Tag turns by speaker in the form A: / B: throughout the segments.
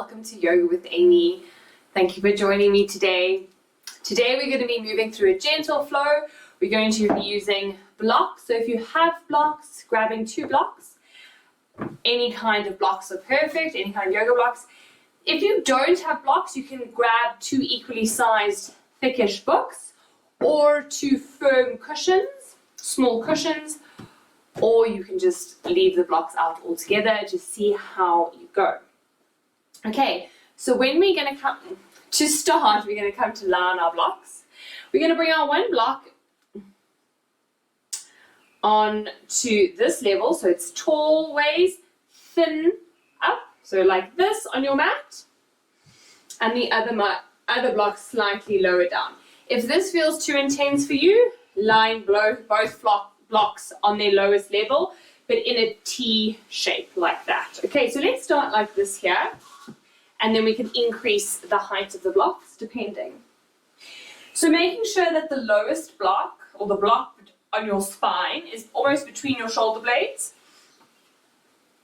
A: welcome to Yoga with Amy. Thank you for joining me today. Today we're going to be moving through a gentle flow. We're going to be using blocks. So if you have blocks, grabbing 2 blocks. Any kind of blocks are perfect, any kind of yoga blocks. If you don't have blocks, you can grab 2 equally sized thickish books or 2 firm cushions, small cushions, or you can just leave the blocks out altogether to see how you go. Okay, so when we're going to come to start, we're going to come to lie on our blocks. We're going to bring our 1 block on to this level, so it's tall ways, thin up, so like this on your mat, and the other block slightly lower down. If this feels too intense for you, line both blocks on their lowest level, but in a T shape like that. Okay, so let's start like this here, and then we can increase the height of the blocks depending. So making sure that the lowest block, or the block on your spine, is almost between your shoulder blades,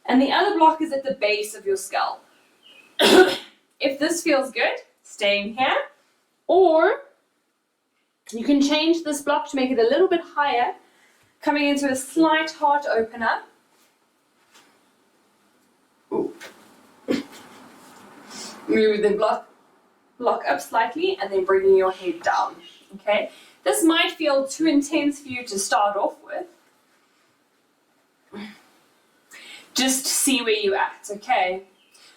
A: and the other block is at the base of your skull. If this feels good, staying here, or you can change this block to make it a little bit higher, coming into a slight heart opener. Ooh. Move the block up slightly and then bringing your head down. Okay, this might feel too intense for you to start off with. Just see where you're at, okay?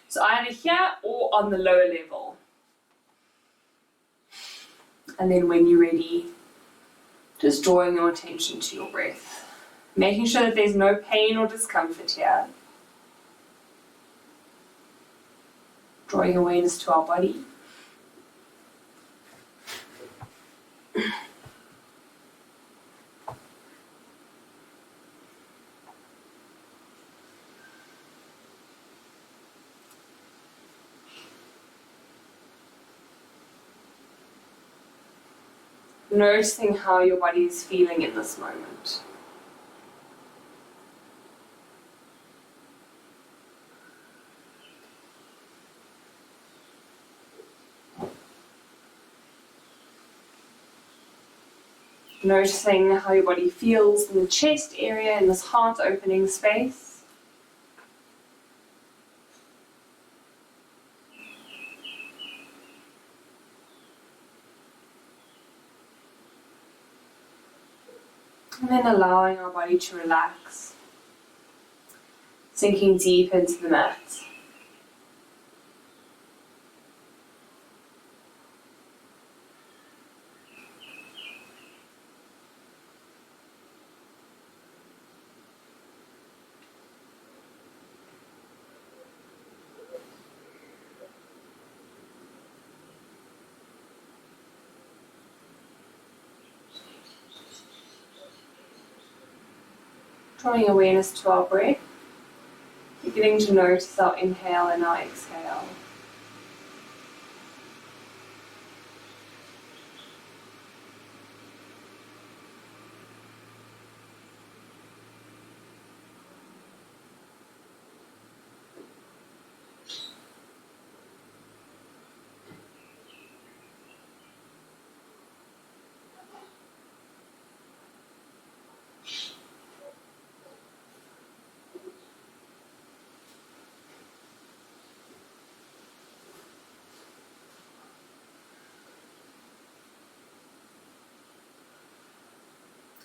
A: So either here or on the lower level. And then when you're ready, just drawing your attention to your breath. Making sure that there's no pain or discomfort here. Drawing awareness to our body. Noticing how your body is feeling in this moment. Noticing how your body feels in the chest area, in this heart opening space. And then allowing our body to relax, sinking deep into the mat. Drawing awareness to our breath, beginning to notice our inhale and our exhale.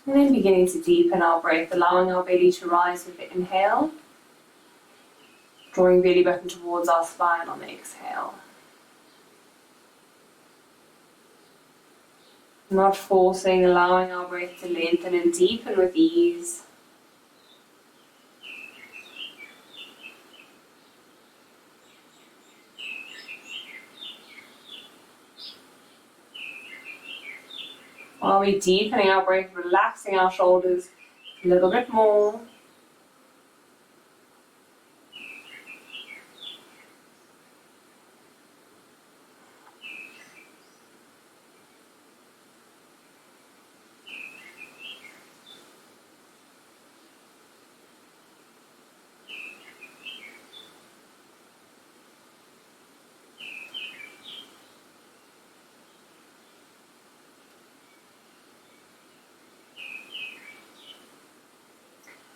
A: And then beginning to deepen our breath, allowing our belly to rise with the inhale, drawing belly button towards our spine on the exhale. Not forcing, allowing our breath to lengthen and deepen with ease. While we're deepening our breath, relaxing our shoulders a little bit more.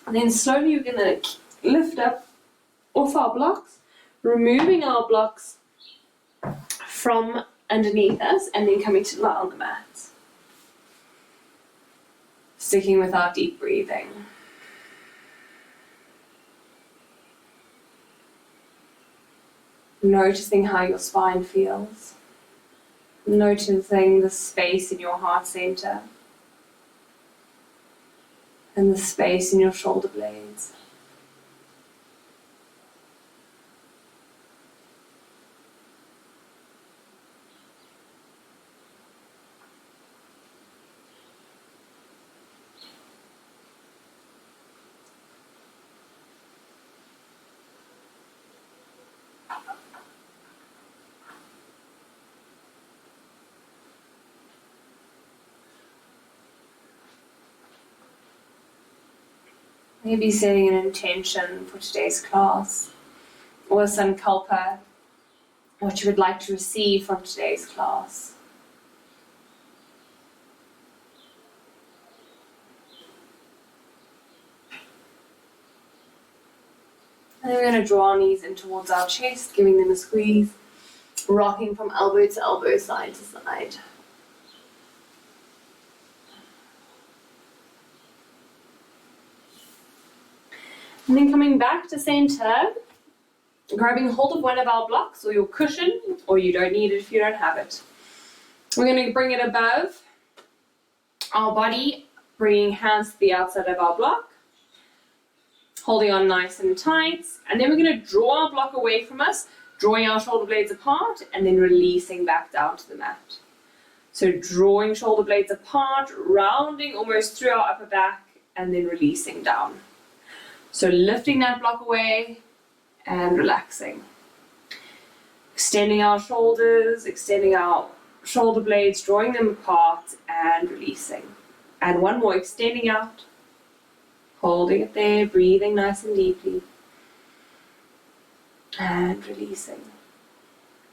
A: And then slowly we're going to lift up off our blocks, removing our blocks from underneath us, and then coming to lie on the mat. Sticking with our deep breathing. Noticing how your spine feels. Noticing the space in your heart center. And the space in your shoulder blades. Maybe setting an intention for today's class, or a sankalpa, what you would like to receive from today's class. And then we're going to draw our knees in towards our chest, giving them a squeeze, rocking from elbow to elbow, side to side. And then coming back to center, grabbing hold of one of our blocks or your cushion, or you don't need it if you don't have it. We're going to bring it above our body, bringing hands to the outside of our block, holding on nice and tight, and then we're going to draw our block away from us, drawing our shoulder blades apart, and then releasing back down to the mat. So drawing shoulder blades apart, rounding almost through our upper back, and then releasing down. So lifting that block away and relaxing. Extending our shoulders, extending our shoulder blades, drawing them apart and releasing. And one more, extending out, holding it there, breathing nice and deeply. And releasing.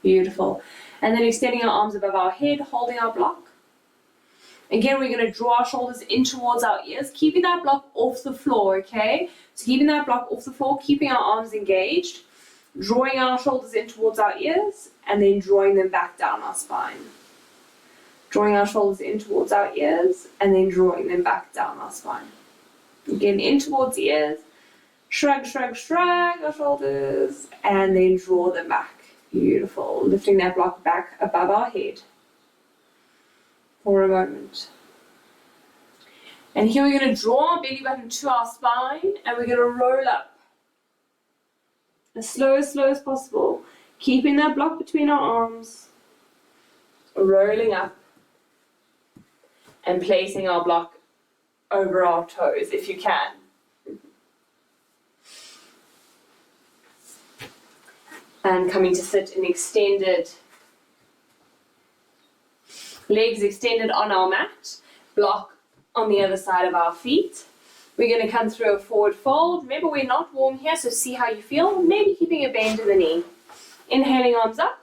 A: Beautiful. And then extending our arms above our head, holding our block. Again, we're going to draw our shoulders in towards our ears, keeping that block off the floor, okay? So keeping that block off the floor, keeping our arms engaged, drawing our shoulders in towards our ears, and then drawing them back down our spine. Drawing our shoulders in towards our ears, and then drawing them back down our spine. Again, in towards the ears, shrug, shrug, shrug our shoulders, and then draw them back. Beautiful. Lifting that block back above our head. For a moment. And here we're going to draw our belly button to our spine, and we're going to roll up as slow as possible, keeping that block between our arms, rolling up and placing our block over our toes if you can. And coming to sit in extended legs extended on our mat, block on the other side of our feet. We're going to come through a forward fold. Remember, we're not warm here, so see how you feel. Maybe keeping a bend in the knee. Inhaling, arms up.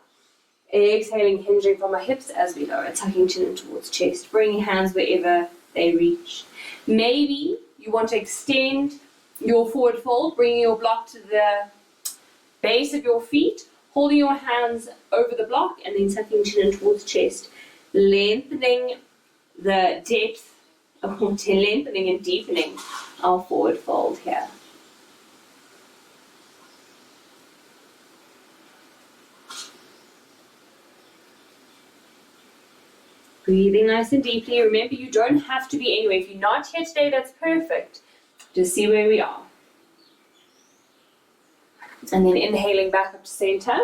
A: Exhaling, hinging from our hips as we lower, tucking chin in towards chest, bringing hands wherever they reach. Maybe you want to extend your forward fold, bringing your block to the base of your feet, holding your hands over the block, and then tucking chin in towards chest. Lengthening the depth, lengthening and deepening our forward fold here. Breathing nice and deeply. Remember, you don't have to be anywhere. If you're not here today, that's perfect. Just see where we are. And then inhaling back up to center.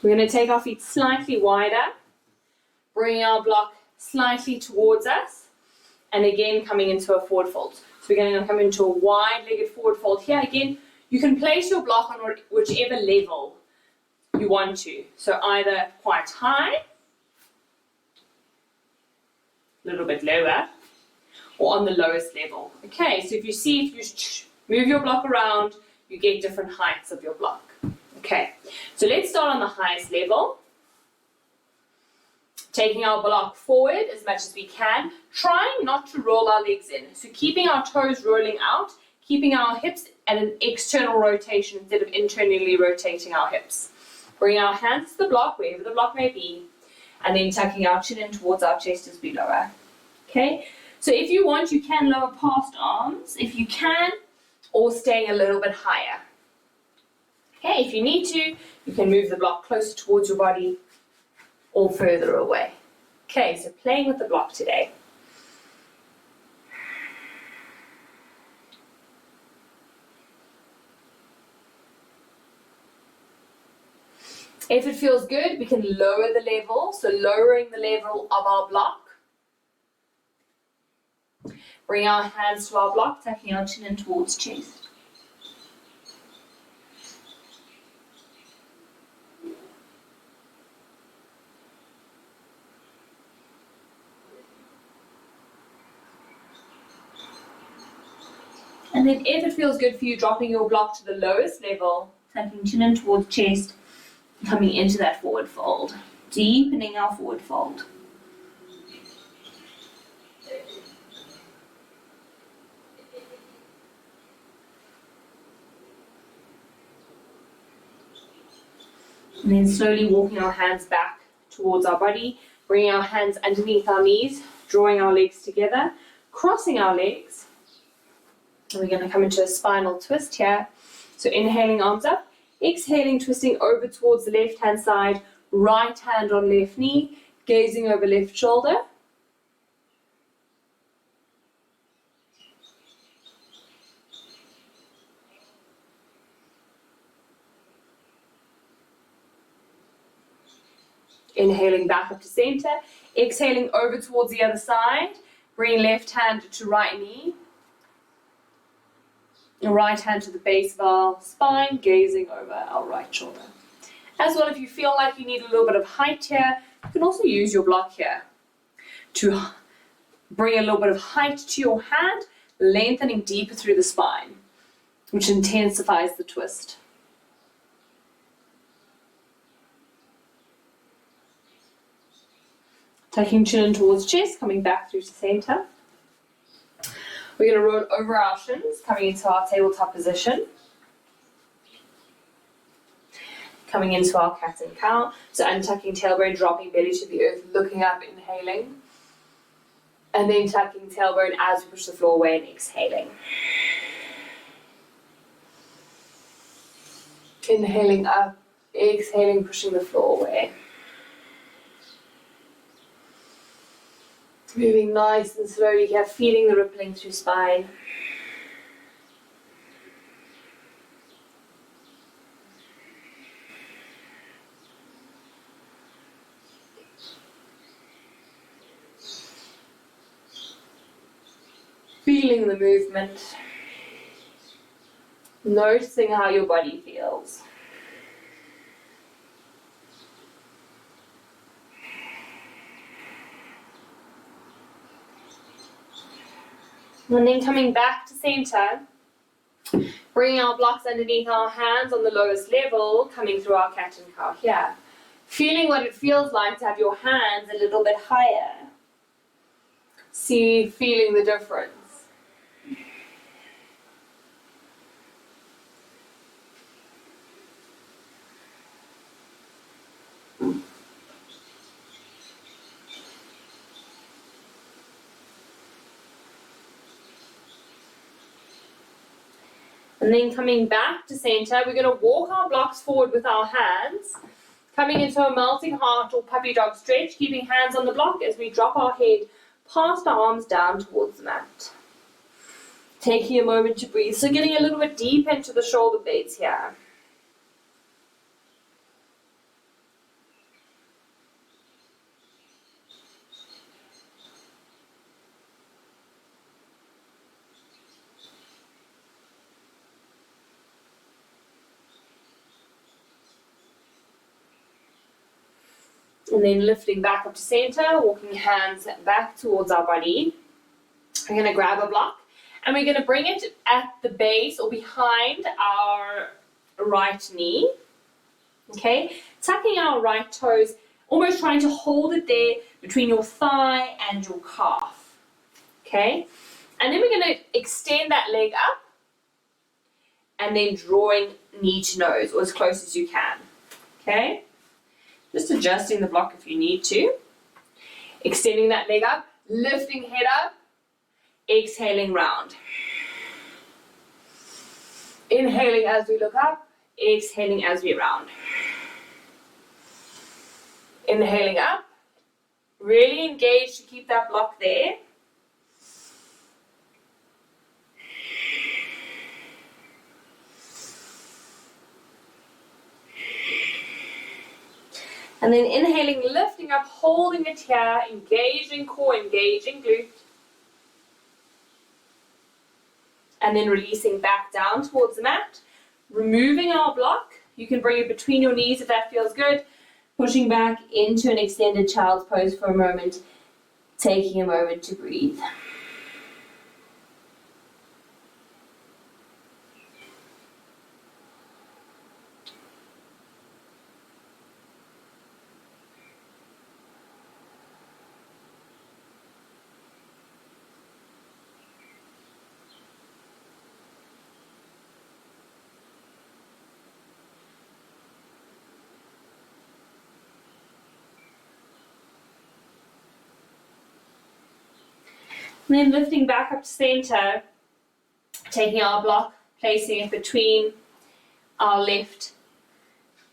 A: We're going to take our feet slightly wider. Bring our block slightly towards us, and again coming into a forward fold. So we're going to come into a wide-legged forward fold here. Again, you can place your block on whichever level you want to. So either quite high, a little bit lower, or on the lowest level. Okay, so if you move your block around, you get different heights of your block. Okay, so let's start on the highest level. Taking our block forward as much as we can, trying not to roll our legs in. So keeping our toes rolling out, keeping our hips at an external rotation instead of internally rotating our hips. Bring our hands to the block, wherever the block may be, and then tucking our chin in towards our chest as we lower. Okay? So if you want, you can lower past arms, if you can, or staying a little bit higher. Okay, if you need to, you can move the block closer towards your body or further away. Okay, so playing with the block today. If it feels good, we can lower the level, so lowering the level of our block. Bring our hands to our block, tucking our chin in towards chest. And then if it feels good for you, dropping your block to the lowest level, tucking chin in towards chest, coming into that forward fold, deepening our forward fold. And then slowly walking our hands back towards our body, bringing our hands underneath our knees, drawing our legs together, crossing our legs. And we're going to come into a spinal twist here. So inhaling, arms up, exhaling, twisting over towards the left hand side, right hand on left knee, gazing over left shoulder. Inhaling back up to center, exhaling over towards the other side, bring left hand to right knee, right hand to the base of our spine, gazing over our right shoulder. As well, if you feel like you need a little bit of height here, you can also use your block here to bring a little bit of height to your hand, lengthening deeper through the spine, which intensifies the twist. Taking chin in towards chest, coming back through to center. We're going to roll over our shins, coming into our tabletop position. Coming into our cat and cow. So untucking tailbone, dropping belly to the earth, looking up, inhaling. And then tucking tailbone as we push the floor away and exhaling. Inhaling up, exhaling, pushing the floor away. Moving nice and slowly here, feeling the rippling through spine. Feeling the movement. Noticing how your body feels. And then coming back to center, bringing our blocks underneath our hands on the lowest level, coming through our cat and cow here. Feeling what it feels like to have your hands a little bit higher. Feeling the difference. And then coming back to center, we're going to walk our blocks forward with our hands, coming into a melting heart or puppy dog stretch, keeping hands on the block as we drop our head past our arms down towards the mat. Taking a moment to breathe, so getting a little bit deep into the shoulder blades here. And then lifting back up to center, walking hands back towards our body. We're going to grab a block and we're going to bring it at the base or behind our right knee. Okay, tucking our right toes almost trying to hold it there between your thigh and your calf. Okay? And then we're going to extend that leg up and then drawing knee to nose, or as close as you can. Okay? Just adjusting the block if you need to. Extending that leg up, lifting head up, exhaling round. Inhaling as we look up, exhaling as we round. Inhaling up, really engage to keep that block there. And then inhaling, lifting up, holding it here, engaging core, engaging glute. And then releasing back down towards the mat. Removing our block. You can bring it between your knees if that feels good. Pushing back into an extended child's pose for a moment. Taking a moment to breathe. And then lifting back up to center, taking our block, placing it between our left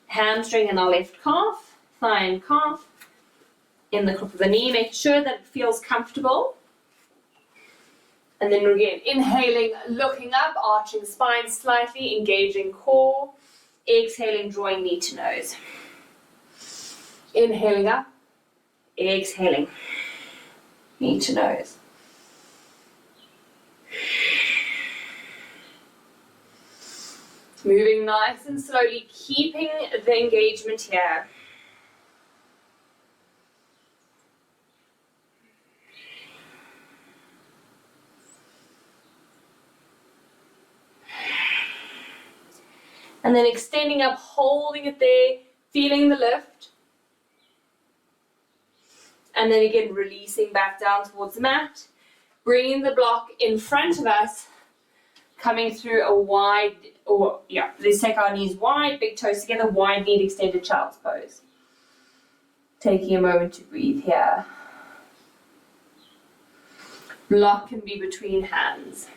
A: hamstring and our left calf, thigh and calf, in the crook of the knee, making sure that it feels comfortable. And then again, inhaling, looking up, arching spine slightly, engaging core, exhaling, drawing knee to nose. Inhaling up, exhaling, knee to nose. Moving nice and slowly, keeping the engagement here. And then extending up, holding it there, feeling the lift. And then again, releasing back down towards the mat. Bringing the block in front of us, coming through a wide, let's take our knees wide, big toes together, wide kneed extended child's pose. Taking a moment to breathe here. Block can be between hands.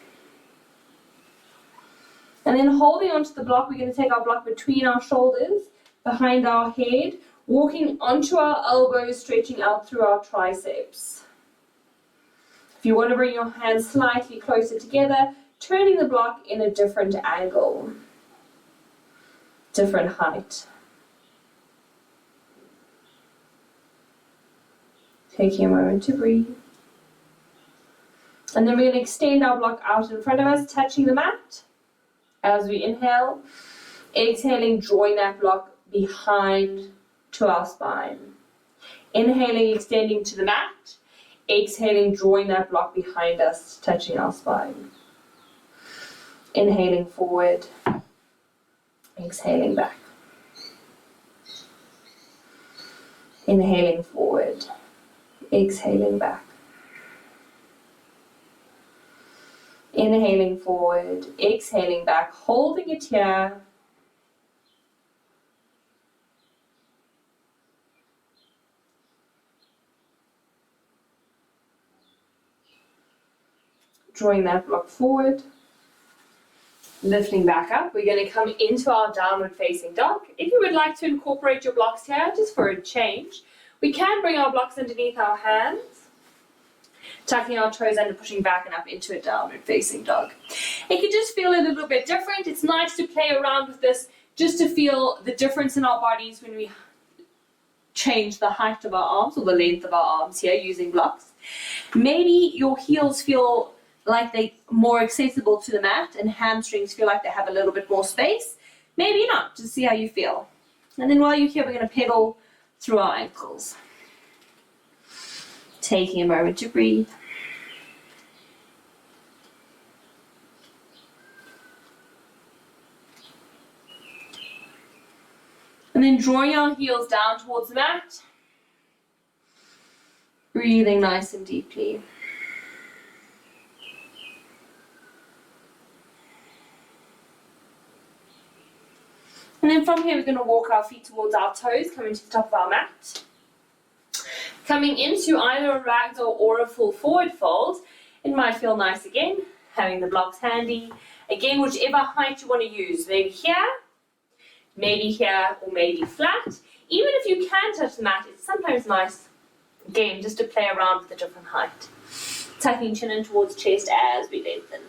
A: And then holding onto the block, we're going to take our block between our shoulders, behind our head, walking onto our elbows, stretching out through our triceps. If you want to bring your hands slightly closer together, turning the block in a different angle, different height. Taking a moment to breathe. And then we're going to extend our block out in front of us, touching the mat. As we inhale, exhaling, drawing that block behind to our spine. Inhaling, extending to the mat. Exhaling, drawing that block behind us, touching our spine. Inhaling forward. Exhaling back. Inhaling forward. Exhaling back. Inhaling forward, exhaling back, holding it here. Drawing that block forward. Lifting back up. We're going to come into our downward facing dog. If you would like to incorporate your blocks here, just for a change, we can bring our blocks underneath our hands. Tucking our toes under, pushing back and up into a downward facing dog. It can just feel a little bit different. It's nice to play around with this just to feel the difference in our bodies when we change the height of our arms or the length of our arms here using blocks. Maybe your heels feel like they're more accessible to the mat and hamstrings feel like they have a little bit more space. Maybe not, just see how you feel. And then while you're here, we're going to pedal through our ankles. Taking a moment to breathe. And then drawing our heels down towards the mat. Breathing nice and deeply. And then from here, we're going to walk our feet towards our toes, coming to the top of our mat. Coming into either a ragdoll or a full forward fold. It might feel nice again, having the blocks handy. Again, whichever height you want to use. Maybe here, or maybe flat. Even if you can touch the mat, it's sometimes nice, again, just to play around with a different height. Tucking chin in towards chest as we lengthen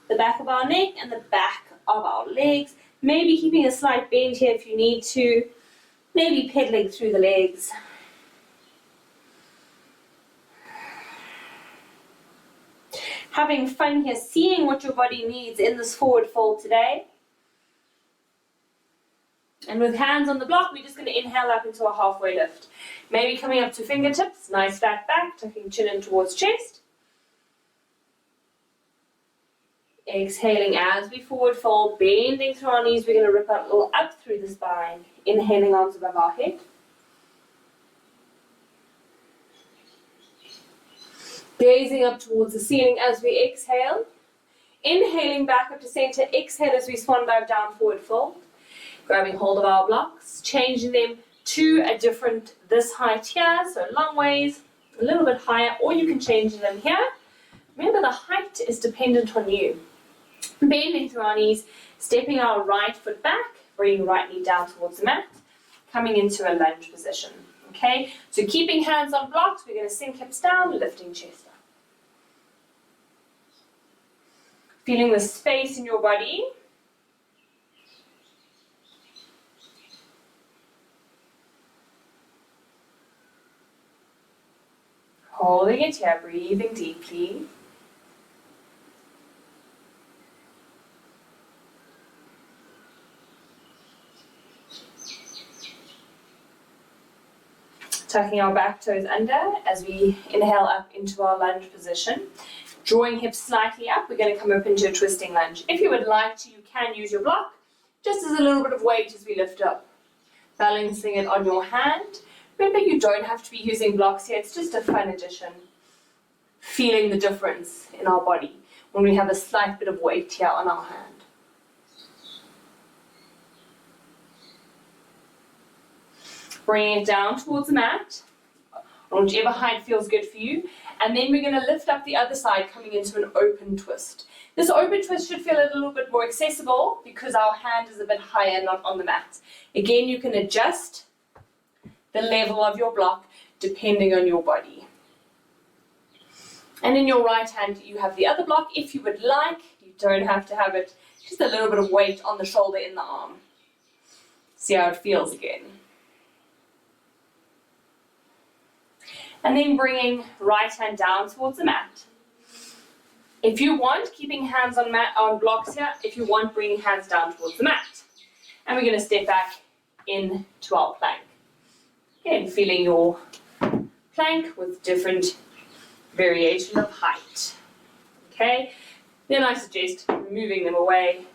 A: the back of our neck and the back of our legs. Maybe keeping a slight bend here if you need to. Maybe pedaling through the legs. Having fun here, seeing what your body needs in this forward fold today. And with hands on the block, we're just going to inhale up into a halfway lift. Maybe coming up to fingertips, nice flat back, tucking chin in towards chest. Exhaling as we forward fold, bending through our knees. We're going to rip out a little up through the spine. Inhaling arms above our head. Gazing up towards the ceiling as we exhale. Inhaling back up to center. Exhale as we swan dive down, forward fold. Grabbing hold of our blocks, changing them to a different, this height here, so long ways, a little bit higher, or you can change them here. Remember, the height is dependent on you. Bending through our knees, stepping our right foot back, bringing right knee down towards the mat, coming into a lunge position. Okay, so keeping hands on blocks, we're going to sink hips down, lifting chest up. Feeling the space in your body. Holding it here, breathing deeply. Tucking our back toes under as we inhale up into our lunge position. Drawing hips slightly up, we're going to come up into a twisting lunge. If you would like to, you can use your block, just as a little bit of weight as we lift up. Balancing it on your hand. Remember, you don't have to be using blocks here, it's just a fun addition. Feeling the difference in our body when we have a slight bit of weight here on our hand. Bringing it down towards the mat, on whichever height feels good for you. And then we're going to lift up the other side, coming into an open twist. This open twist should feel a little bit more accessible because our hand is a bit higher, not on the mat. Again, you can adjust the level of your block depending on your body. And in your right hand, you have the other block. If you would like, you don't have to have it, just a little bit of weight on the shoulder in the arm. See how it feels again. And then bringing right hand down towards the mat. If you want, keeping hands on blocks here. If you want, bringing hands down towards the mat. And we're going to step back into our plank. Again, feeling your plank with different variation of height. Okay, then I suggest moving them away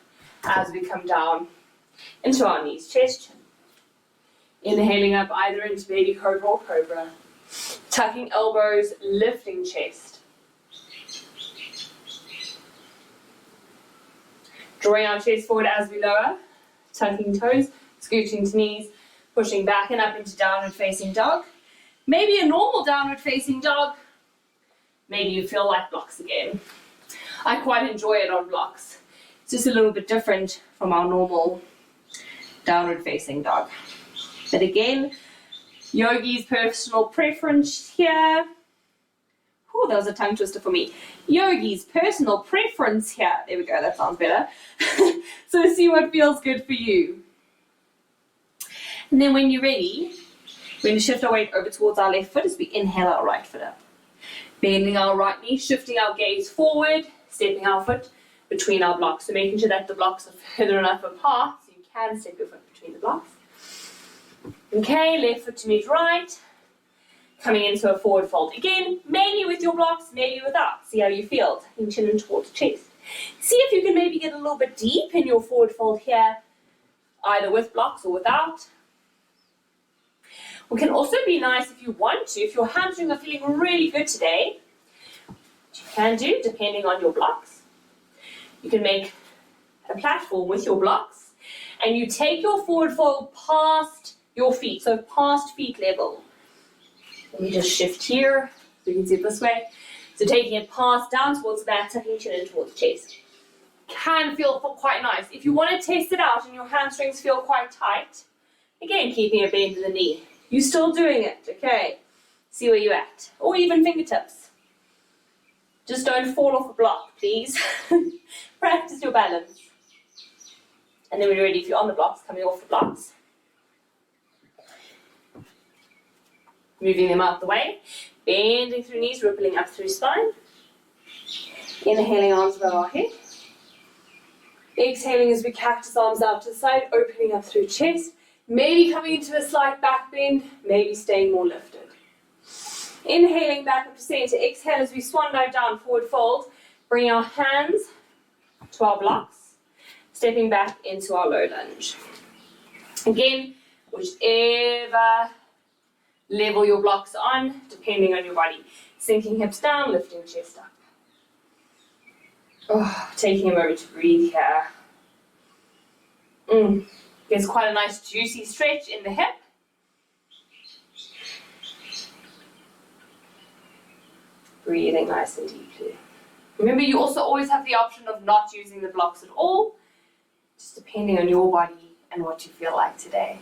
A: as we come down into our knees, chest. Inhaling up either into baby cobra or cobra. Tucking elbows, lifting chest. Drawing our chest forward as we lower. Tucking toes, scooting to knees, pushing back and up into downward facing dog. Maybe a normal downward facing dog. Maybe you feel like blocks again. I quite enjoy it on blocks. It's just a little bit different from our normal downward facing dog. But again, yogi's personal preference here. Oh, that was a tongue twister for me. Yogi's personal preference here. There we go, that sounds better. So see what feels good for you. And then when you're ready, we're going to shift our weight over towards our left foot as we inhale our right foot up. Bending our right knee, shifting our gaze forward, stepping our foot between our blocks. So making sure that the blocks are further enough apart so you can step your foot between the blocks. Okay, left foot to meet right. Coming into a forward fold. Again, maybe with your blocks, maybe without. See how you feel. Tucking chin in towards the chest. See if you can maybe get a little bit deep in your forward fold here, either with blocks or without. What can also be nice if you want to, if your hamstrings are feeling really good today, what you can do, depending on your blocks, you can make a platform with your blocks, and you take your forward fold past your feet, so past feet level. Let me just shift here, so you can see it this way. So taking it past, down towards the mat, tucking chin in towards chest. Can feel quite nice. If you want to test it out and your hamstrings feel quite tight, again, keeping a bend in the knee. You're still doing it, okay? See where you're at. Or even fingertips. Just don't fall off a block, please. Practice your balance. And then when you're ready, if you're on the blocks, coming off the blocks. Moving them out the way. Bending through knees, rippling up through spine. Inhaling, arms above our head. Exhaling as we cactus arms out to the side, opening up through chest. Maybe coming into a slight back bend, maybe staying more lifted. Inhaling back up to center. Exhale as we swan dive down, forward fold. Bring our hands to our blocks. Stepping back into our low lunge. Again, whichever level your blocks on, depending on your body. Sinking hips down, lifting chest up. Oh, taking a moment to breathe here. There's quite a nice juicy stretch in the hip. Breathing nice and deeply. Remember, you also always have the option of not using the blocks at all, just depending on your body and what you feel like today.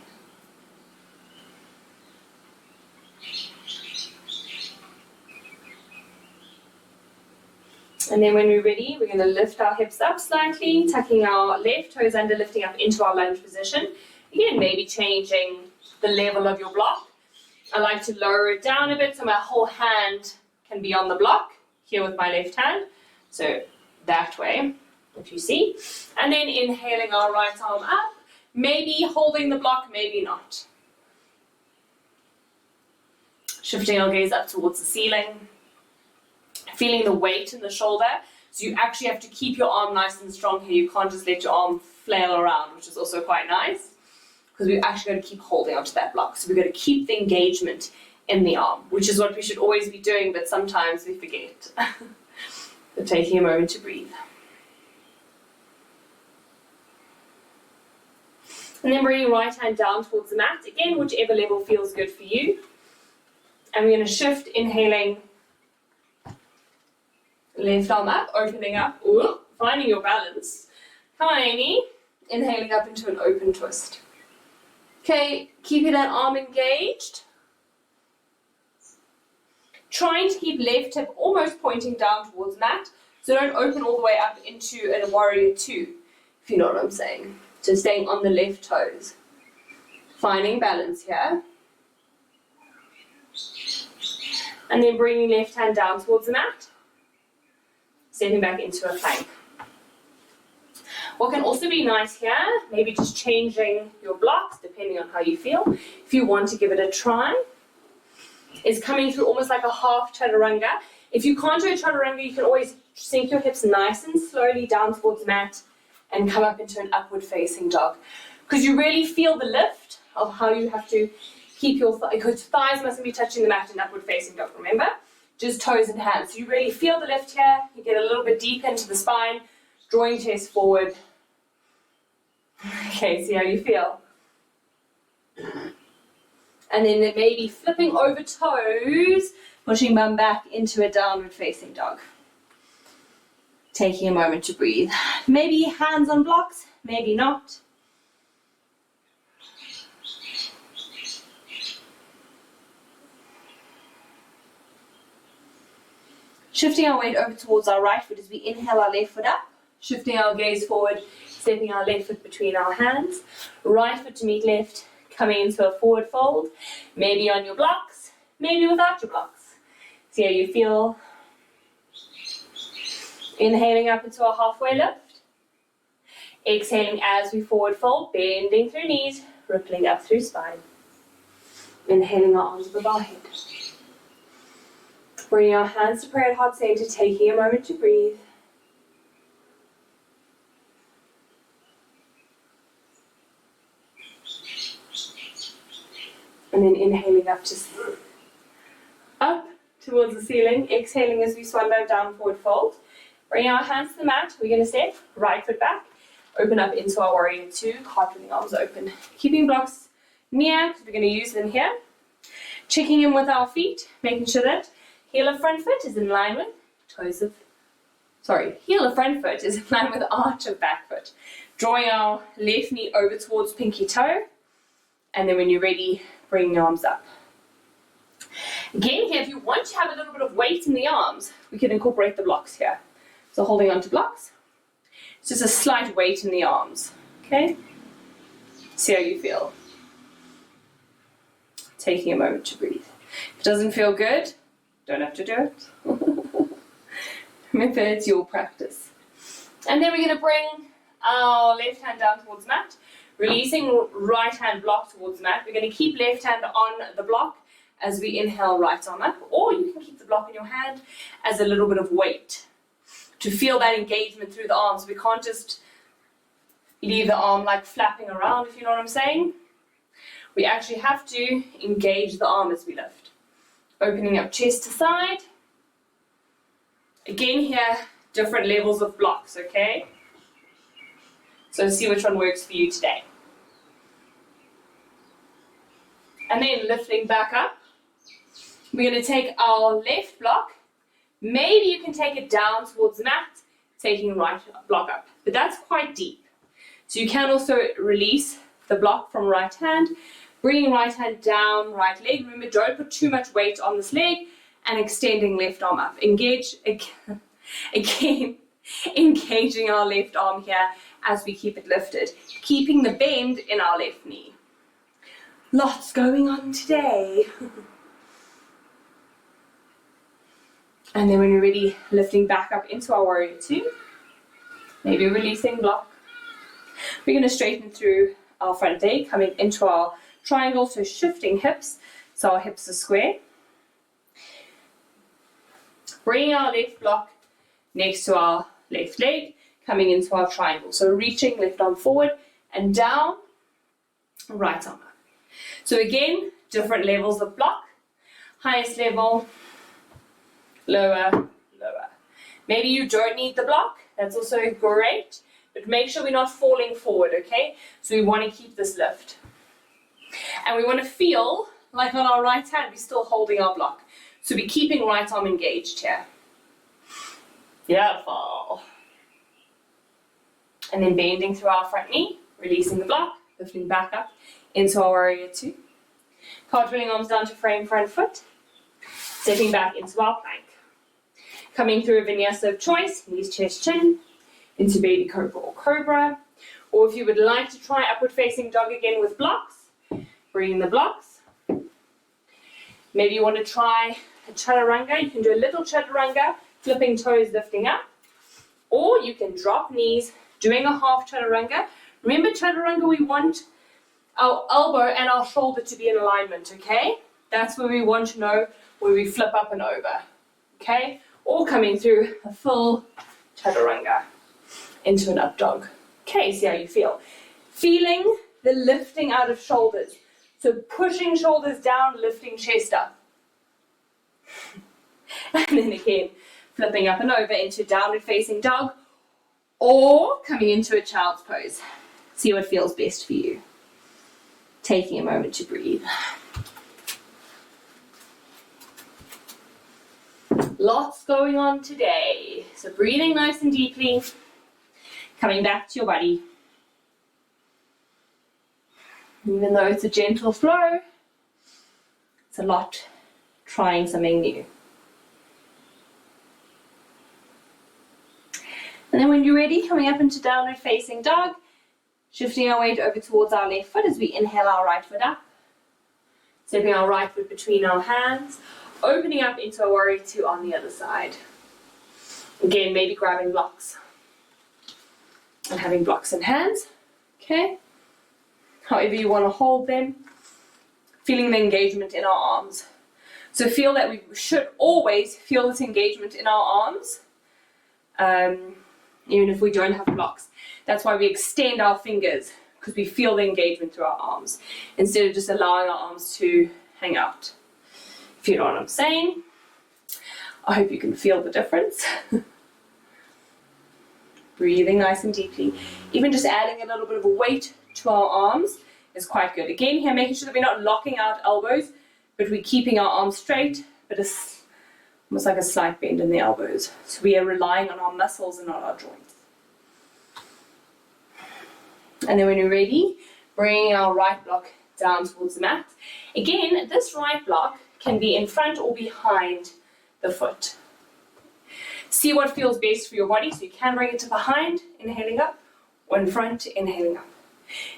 A: And then when we're ready, we're going to lift our hips up slightly, tucking our left toes under, lifting up into our lunge position. Again, maybe changing the level of your block. I like to lower it down a bit so my whole hand can be on the block, here with my left hand. So that way, if you see. And then inhaling our right arm up, maybe holding the block, maybe not. Shifting our gaze up towards the ceiling. Feeling the weight in the shoulder, so you actually have to keep your arm nice and strong here. You can't just let your arm flail around, which is also quite nice, because we've actually got to keep holding onto that block. So we've got to keep the engagement in the arm, which is what we should always be doing, but sometimes we forget. But taking a moment to breathe. And then bringing right hand down towards the mat. Again, whichever level feels good for you. And we're going to shift, inhaling. Left arm up, opening up, ooh, finding your balance. Come on, Amy. Inhaling up into an open twist. Okay, keeping that arm engaged. Trying to keep left hip almost pointing down towards mat, so don't open all the way up into a warrior two, if you know what I'm saying. So staying on the left toes. Finding balance here. And then bringing left hand down towards the mat. Stepping back into a plank. What can also be nice here, maybe just changing your blocks depending on how you feel, if you want to give it a try, is coming through almost like a half chaturanga. If you can't do a chaturanga, you can always sink your hips nice and slowly down towards the mat and come up into an upward facing dog. Because you really feel the lift of how you have to keep your because thighs mustn't be touching the mat in upward facing dog, remember? Just toes and hands. So you really feel the lift here. You get a little bit deep into the spine, drawing chest forward. Okay, see how you feel. And then maybe flipping over toes, pushing bum back into a downward facing dog. Taking a moment to breathe. Maybe hands on blocks, maybe not. Shifting our weight over towards our right foot as we inhale our left foot up. Shifting our gaze forward, stepping our left foot between our hands. Right foot to meet left, coming into a forward fold. Maybe on your blocks, maybe without your blocks. See how you feel. Inhaling up into a halfway lift. Exhaling as we forward fold, bending through knees, rippling up through spine. Inhaling our arms above our head. Bringing our hands to prayer at heart center, taking a moment to breathe. And then inhaling up towards the ceiling. Exhaling as we swallow, down, forward fold. Bring our hands to the mat. We're going to step right foot back. Open up into our warrior two. Cartwheeling arms open. Keeping blocks near, because we're going to use them here. Checking in with our feet. Making sure that heel of front foot is in line with heel of front foot is in line with arch of back foot. Drawing our left knee over towards pinky toe. And then when you're ready, bring the arms up. Again here, if you want to have a little bit of weight in the arms, we can incorporate the blocks here. So holding on to blocks. It's just a slight weight in the arms. Okay? See how you feel. Taking a moment to breathe. If it doesn't feel good, don't have to do it. Remember, it's your practice. And then we're going to bring our left hand down towards mat. Releasing right hand block towards mat. We're going to keep left hand on the block as we inhale right arm up. Or you can keep the block in your hand as a little bit of weight. To feel that engagement through the arms. We can't just leave the arm like flapping around, if you know what I'm saying. We actually have to engage the arm as we lift. Opening up chest to side. Again here, different levels of blocks, okay? So see which one works for you today. And then lifting back up. We're going to take our left block. Maybe you can take it down towards the mat, taking right block up. But that's quite deep. So you can also release the block from right hand, bringing right hand down, right leg. Remember, don't put too much weight on this leg, and extending left arm up. Again, engaging our left arm here as we keep it lifted, keeping the bend in our left knee. Lots going on today. And then when you're ready, lifting back up into our warrior two, maybe releasing block. We're going to straighten through our front leg, coming into our triangle, so shifting hips, so our hips are square. Bringing our left block next to our left leg, coming into our triangle. So reaching left arm forward and down, right arm up. So again, different levels of block. Highest level, lower, lower. Maybe you don't need the block, that's also great, but make sure we're not falling forward, okay? So we want to keep this lift. And we want to feel like on our right hand, we're still holding our block. So we're keeping right arm engaged here. Beautiful. And then bending through our front knee, releasing the block, lifting back up into our warrior two. Cartwheeling arms down to frame front foot. Stepping back into our plank. Coming through a vinyasa of choice, knees, chest, chin, into baby cobra or cobra. Or if you would like to try upward facing dog again with blocks, bring the blocks. Maybe you want to try a chaturanga. You can do a little chaturanga, flipping toes, lifting up. Or you can drop knees, doing a half chaturanga. Remember chaturanga, we want our elbow and our shoulder to be in alignment, okay? That's where we want to know where we flip up and over, okay? Or coming through a full chaturanga into an up dog. Okay, see how you feel. Feeling the lifting out of shoulders. So pushing shoulders down, lifting chest up. And then again, flipping up and over into downward facing dog or coming into a child's pose. See what feels best for you. Taking a moment to breathe. Lots going on today. So breathing nice and deeply. Coming back to your body. Even though it's a gentle flow, it's a lot trying something new. And then when you're ready, coming up into downward facing dog, shifting our weight over towards our left foot as we inhale our right foot up. Stepping our right foot between our hands, opening up into a warrior two on the other side. Again, maybe grabbing blocks and having blocks in hands, okay? However you want to hold them, feeling the engagement in our arms. So feel that we should always feel this engagement in our arms, even if we don't have blocks. That's why we extend our fingers, because we feel the engagement through our arms instead of just allowing our arms to hang out. If you know what I'm saying. I hope you can feel the difference. Breathing nice and deeply. Even just adding a little bit of a weight to our arms is quite good. Again, here making sure that we're not locking out elbows, but we're keeping our arms straight, but it's almost like a slight bend in the elbows. So we are relying on our muscles and not our joints. And then when you're ready, bring our right block down towards the mat. Again, this right block can be in front or behind the foot. See what feels best for your body. So you can bring it to behind, inhaling up, or in front, inhaling up.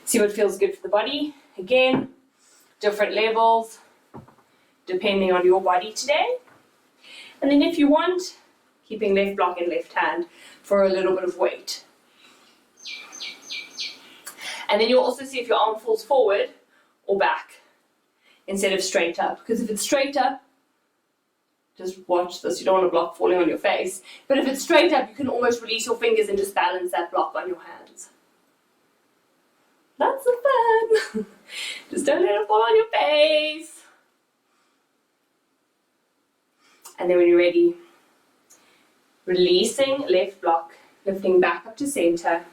A: See what feels good for the body. Again, different levels, depending on your body today. And then if you want, keeping left block in left hand for a little bit of weight. And then you'll also see if your arm falls forward or back instead of straight up. Because if it's straight up, just watch this, you don't want a block falling on your face. But if it's straight up, you can almost release your fingers and just balance that block on your hands. Lots of fun. Just don't let it fall on your face. And then when you're ready, releasing left block, lifting back up to center.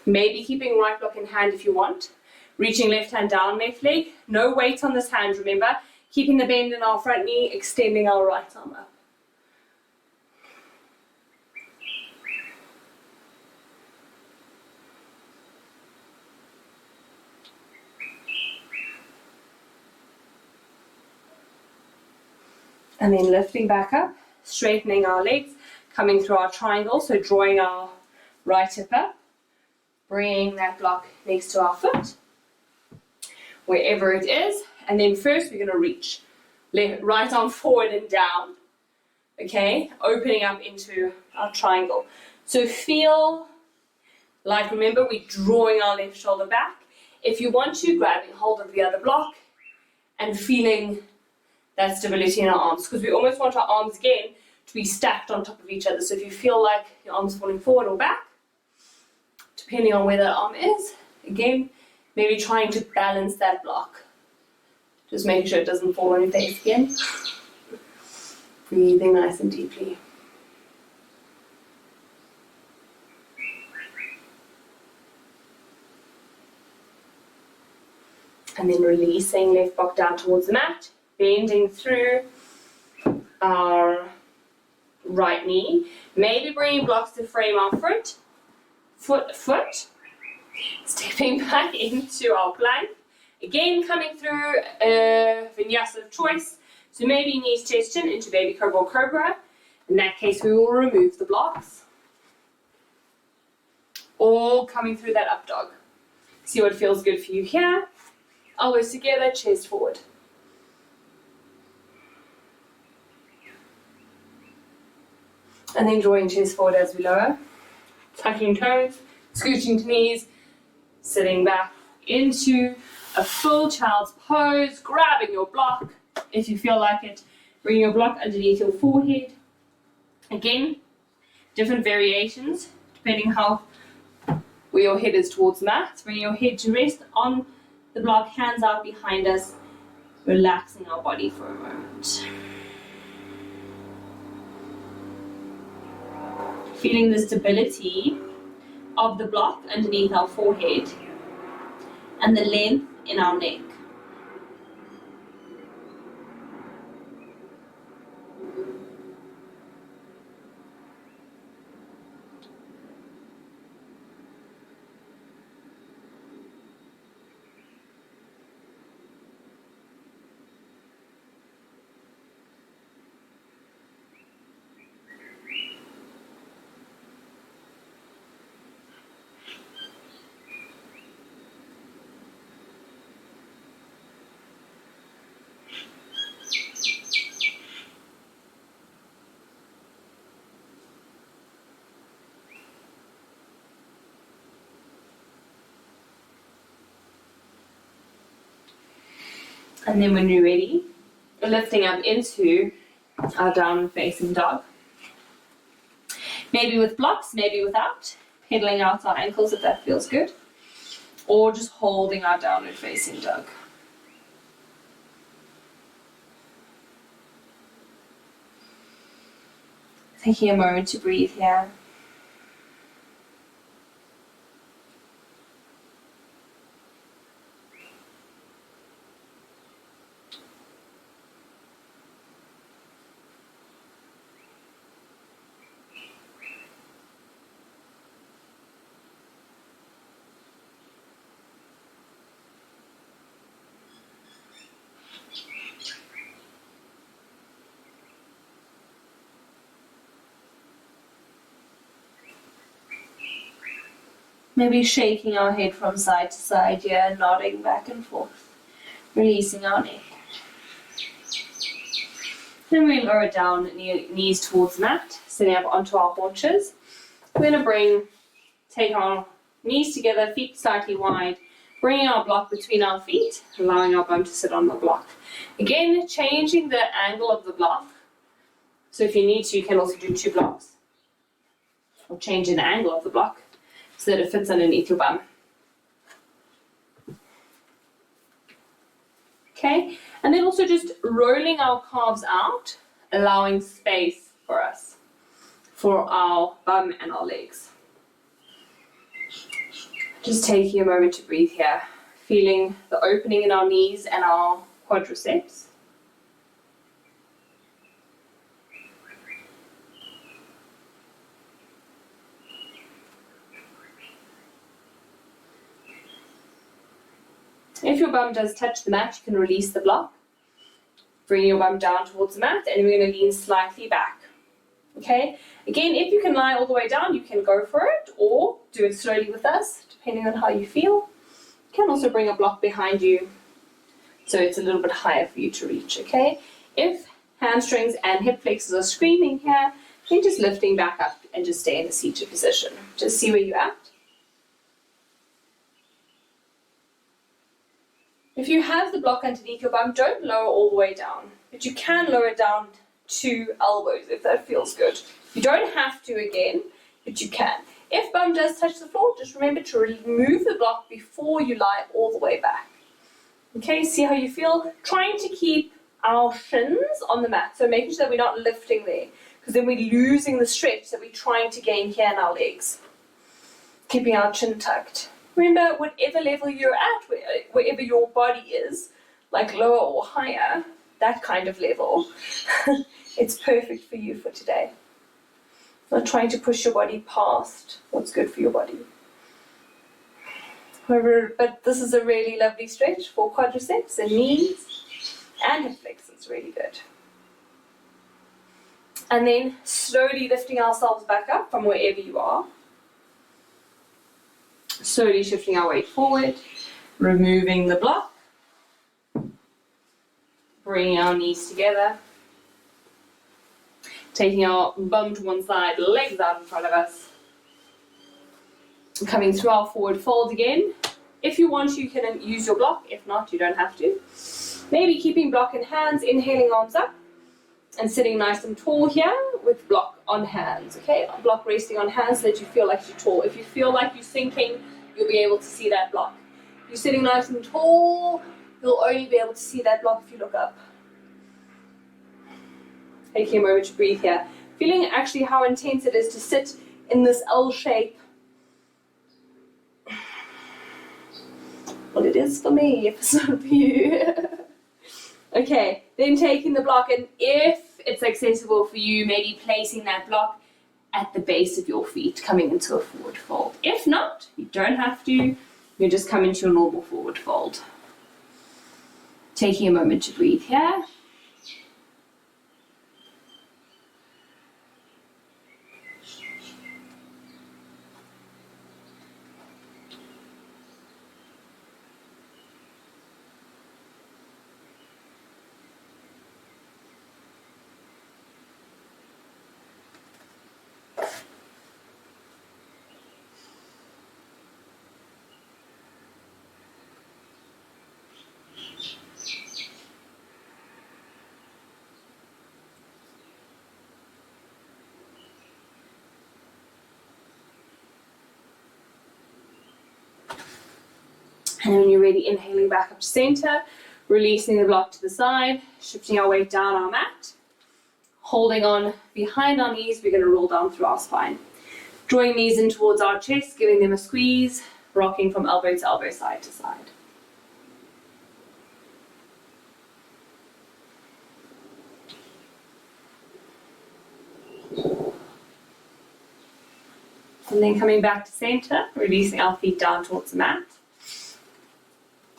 A: Maybe keeping right block in hand if you want. Reaching left hand down, left leg. No weight on this hand, remember. Keeping the bend in our front knee, extending our right arm up. And then lifting back up, straightening our legs, coming through our triangle, so drawing our right hip up, bringing that block next to our foot, wherever it is. And then first we're going to reach right arm forward and down, okay, opening up into our triangle. So feel like, remember, we're drawing our left shoulder back. If you want to, grabbing hold of the other block and feeling that stability in our arms, because we almost want our arms again to be stacked on top of each other. So if you feel like your arms falling forward or back, depending on where that arm is, again, maybe trying to balance that block. Just making sure it doesn't fall on your face again. Breathing nice and deeply. And then releasing left block down towards the mat, bending through our right knee. Maybe bringing blocks to frame our foot. Stepping back into our plank. Again, coming through a vinyasa of choice. So maybe knees, chest, chin into baby cobra or cobra. In that case, we will remove the blocks. Or coming through that up dog. See what feels good for you here. Elbows together, chest forward. And then drawing chest forward as we lower. Tucking toes, scooching to knees, sitting back into a full child's pose, grabbing your block if you feel like it. Bring your block underneath your forehead. Again, different variations depending how where your head is towards the mat. Bring your head to rest on the block, hands out behind us, relaxing our body for a moment. Feeling the stability of the block underneath our forehead and the length in our neck. And then when you're ready, lifting up into our downward facing dog. Maybe with blocks, maybe without. Pedaling out our ankles if that feels good. or just holding our downward facing dog. Taking a moment to breathe here. Maybe shaking our head from side to side here, nodding back and forth, releasing our neck. Then we lower down, knees towards the mat, sitting up onto our haunches. We're going to take our knees together, feet slightly wide, bringing our block between our feet, allowing our bum to sit on the block. Again, changing the angle of the block. So if you need to, you can also do 2 blocks. Or changing the angle of the block, so that it fits underneath your bum. Okay, and then also just rolling our calves out, allowing space for us, for our bum and our legs. Just taking a moment to breathe here, feeling the opening in our knees and our quadriceps. If your bum does touch the mat, you can release the block. Bring your bum down towards the mat, and we're going to lean slightly back. Okay? Again, if you can lie all the way down, you can go for it, or do it slowly with us, depending on how you feel. You can also bring a block behind you, so it's a little bit higher for you to reach, okay? If hamstrings and hip flexors are screaming here, then just lifting back up and just stay in the seated position. Just see where you're at. If you have the block underneath your bum, don't lower all the way down, but you can lower it down to elbows if that feels good. You don't have to again, but you can. If bum does touch the floor, just remember to remove the block before you lie all the way back. Okay, see how you feel? Trying to keep our shins on the mat, so making sure that we're not lifting there, because then we're losing the stretch that we're trying to gain here in our legs. Keeping our chin tucked. Remember, whatever level you're at, wherever your body is, like lower or higher, that kind of level, it's perfect for you for today. Not trying to push your body past what's good for your body. But this is a really lovely stretch for quadriceps and knees and hip flexors, really good. And then slowly lifting ourselves back up from wherever you are. Slowly shifting our weight forward, removing the block, bringing our knees together, taking our bum to one side, legs out in front of us, coming through our forward fold again. If you want, you can use your block. If not, you don't have to. Maybe keeping block in hands, inhaling arms up, and sitting nice and tall here with block on hands, okay? Block resting on hands so that you feel like you're tall. If you feel like you're sinking, you'll be able to see that block. If you're sitting nice and tall, you'll only be able to see that block if you look up. Taking a moment to breathe here. Feeling actually how intense it is to sit in this L shape. Well, it is for me, if it's not for you. Okay, then taking the block, and if it's accessible for you, maybe placing that block at the base of your feet, coming into a forward fold. If not, you don't have to. You just come into your normal forward fold. Taking a moment to breathe here. And then when you're ready, inhaling back up to center, releasing the block to the side, shifting our weight down our mat, holding on behind our knees, we're going to roll down through our spine. Drawing knees in towards our chest, giving them a squeeze, rocking from elbow to elbow, side to side. And then coming back to center, releasing our feet down towards the mat.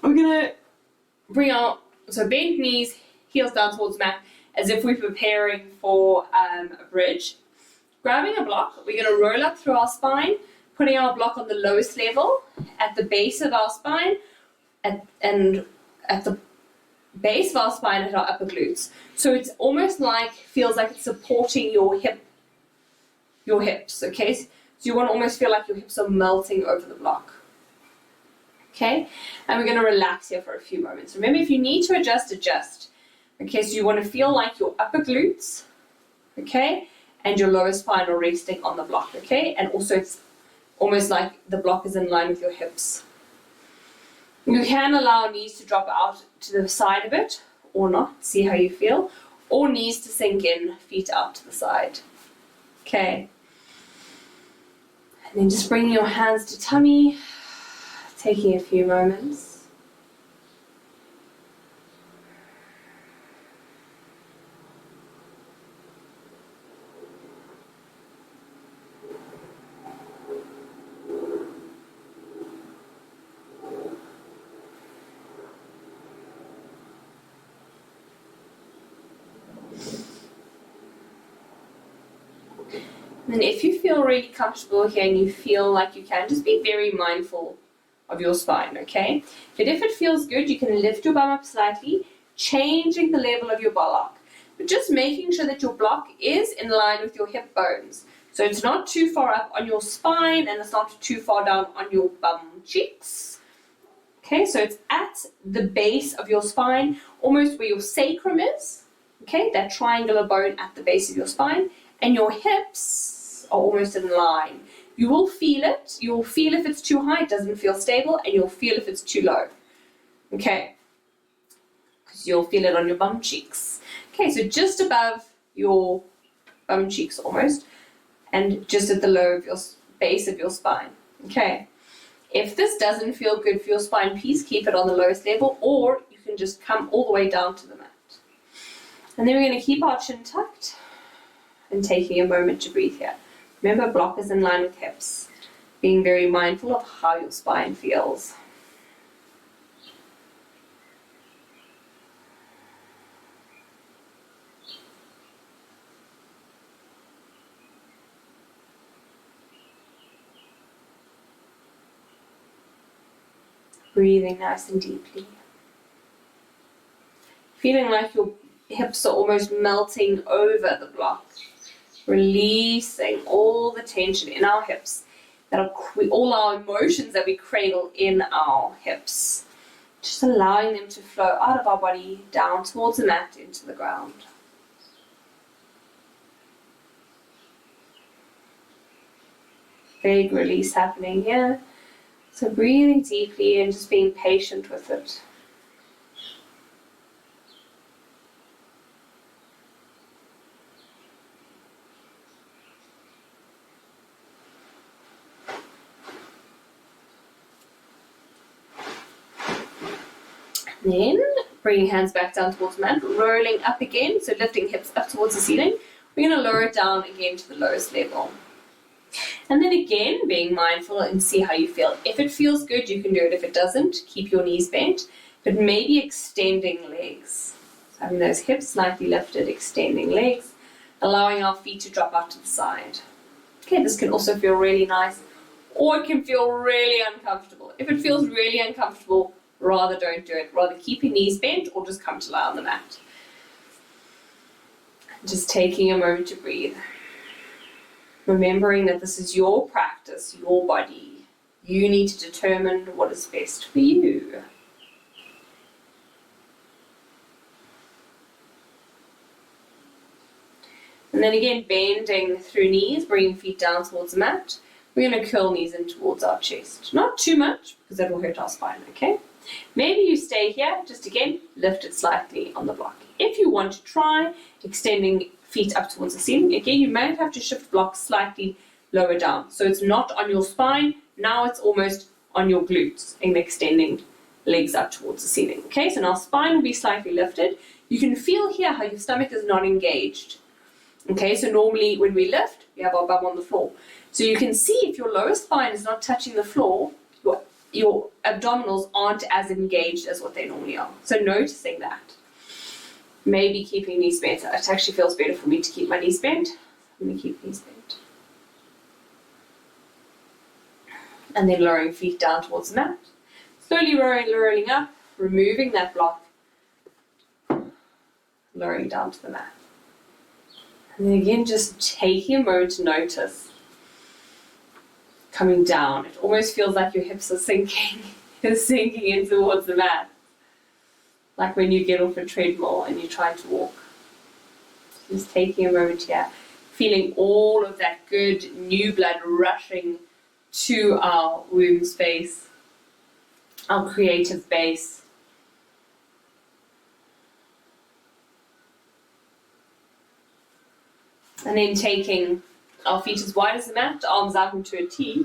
A: We're going to bring our, so bent knees, heels down towards the mat, as if we're preparing for a bridge. Grabbing a block, we're going to roll up through our spine, putting our block on the lowest level, at the base of our spine, and at the base of our spine at our upper glutes. So it's almost like, feels like it's supporting your hips, okay? So you want to almost feel like your hips are melting over the block. Okay, and we're going to relax here for a few moments. Remember, if you need to adjust, adjust. Okay, so you want to feel like your upper glutes, okay, and your lower spine are resting on the block, okay, and also it's almost like the block is in line with your hips. You can allow knees to drop out to the side a bit, or not, see how you feel, or knees to sink in, feet out to the side. Okay, and then just bringing your hands to tummy, taking a few moments. And if you feel really comfortable here and you feel like you can, just be very mindful of your spine, okay? But if it feels good, you can lift your bum up slightly, changing the level of your block, but just making sure that your block is in line with your hip bones. So it's not too far up on your spine and it's not too far down on your bum cheeks. Okay, so it's at the base of your spine, almost where your sacrum is, okay, that triangular bone at the base of your spine, and your hips are almost in line. You will feel it. You'll feel if it's too high, it doesn't feel stable, and you'll feel if it's too low. Okay, because you'll feel it on your bum cheeks. Okay, so just above your bum cheeks almost, and just at the low of your base of your spine. Okay, if this doesn't feel good for your spine, please keep it on the lowest level, or you can just come all the way down to the mat. And then we're going to keep our chin tucked and taking a moment to breathe here. Remember, block is in line with hips. Being very mindful of how your spine feels. Breathing nice and deeply. Feeling like your hips are almost melting over the block. Releasing all the tension in our hips, that are all our emotions that we cradle in our hips. Just allowing them to flow out of our body, down towards the mat, into the ground. Big release happening here. So breathing deeply and just being patient with it. Then bringing hands back down towards the mat, rolling up again, so lifting hips up towards the ceiling. We're going to lower it down again to the lowest level. And then again, being mindful and see how you feel. If it feels good, you can do it. If it doesn't, keep your knees bent, but maybe extending legs. So having those hips slightly lifted, extending legs, allowing our feet to drop out to the side. Okay, this can also feel really nice, or it can feel really uncomfortable. If it feels really uncomfortable, rather don't do it. Rather keep your knees bent or just come to lie on the mat. Just taking a moment to breathe. Remembering that this is your practice, your body. You need to determine what is best for you. And then again, bending through knees, bringing feet down towards the mat. We're going to curl knees in towards our chest. Not too much, because that will hurt our spine, okay? Maybe you stay here, just again, lift it slightly on the block. If you want to try extending feet up towards the ceiling, again, you might have to shift blocks slightly lower down. So it's not on your spine, now it's almost on your glutes and extending legs up towards the ceiling. Okay, so now spine will be slightly lifted. You can feel here how your stomach is not engaged. Okay, so normally when we lift, we have our bum on the floor. So you can see if your lower spine is not touching the floor, your abdominals aren't as engaged as what they normally are. So noticing that. Maybe keeping knees bent. It actually feels better for me to keep my knees bent. I'm going to keep knees bent. And then lowering feet down towards the mat. Slowly rolling up, removing that block, lowering down to the mat. And then again, just taking a moment to notice. Coming down. It almost feels like your hips are sinking. You're sinking in towards the mat. Like when you get off a treadmill and you're trying to walk. Just taking a moment here. Feeling all of that good new blood rushing to our womb space. Our creative base. And then taking our feet as wide as the mat, arms out into a T.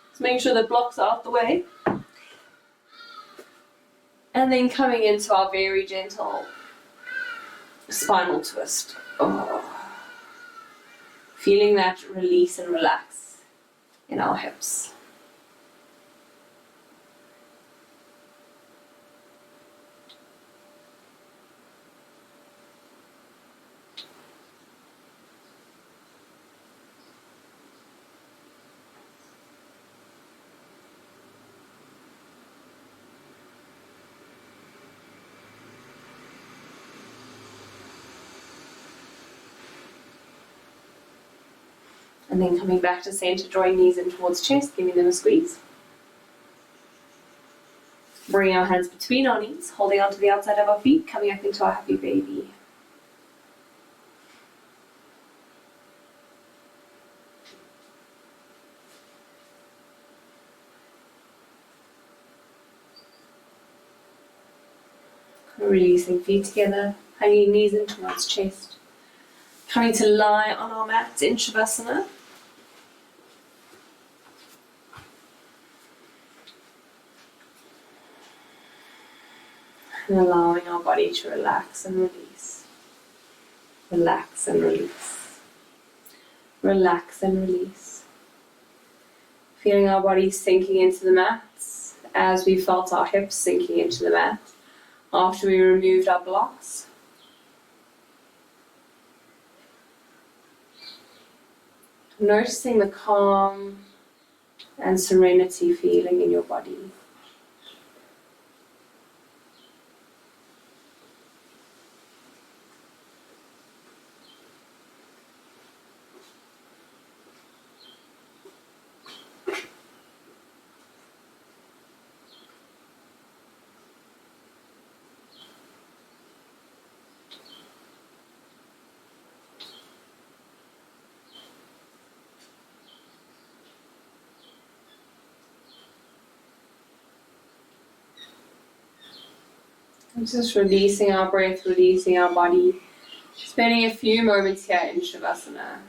A: Just making sure the blocks are out the way. And then coming into our very gentle spinal twist. Oh. Feeling that release and relax in our hips. And then coming back to center, drawing knees in towards chest, giving them a squeeze. Bringing our hands between our knees, holding onto the outside of our feet, coming up into our happy baby. Releasing feet together, hanging knees in towards chest. Coming to lie on our mats in Shavasana. And allowing our body to relax and release. Relax and release. Relax and release. Feeling our body sinking into the mats as we felt our hips sinking into the mat after we removed our blocks. Noticing the calm and serenity feeling in your body. And just releasing our breath, releasing our body. Spending a few moments here in Shavasana.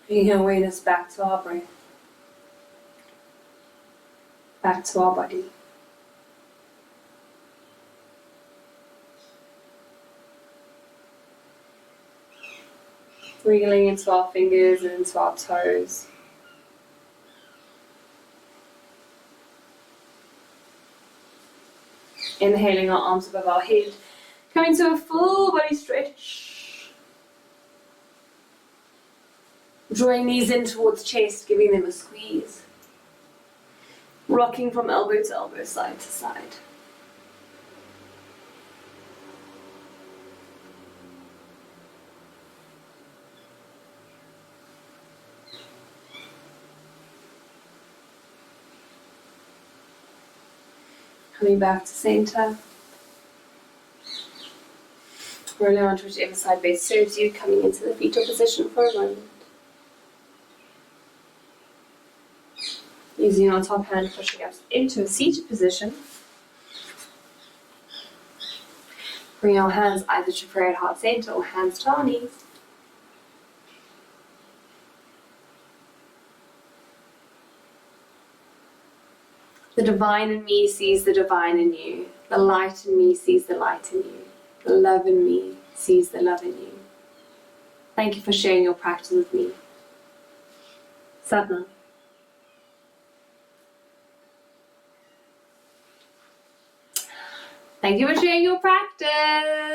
A: Bringing awareness back to our breath, back to our body. Wriggling into our fingers and into our toes. Inhaling our arms above our head, coming to a full body stretch. Drawing knees in towards chest, giving them a squeeze. Rocking from elbow to elbow, side to side. Coming back to center. Rolling onto whichever side best serves you, coming into the fetal position for a moment. Using our top hand, pushing up into a seated position. Bring our hands either to prayer at heart center or hands to our knees. The divine in me sees the divine in you. The light in me sees the light in you. The love in me sees the love in you. Thank you for sharing your practice with me. Sadhana. Thank you for sharing your practice.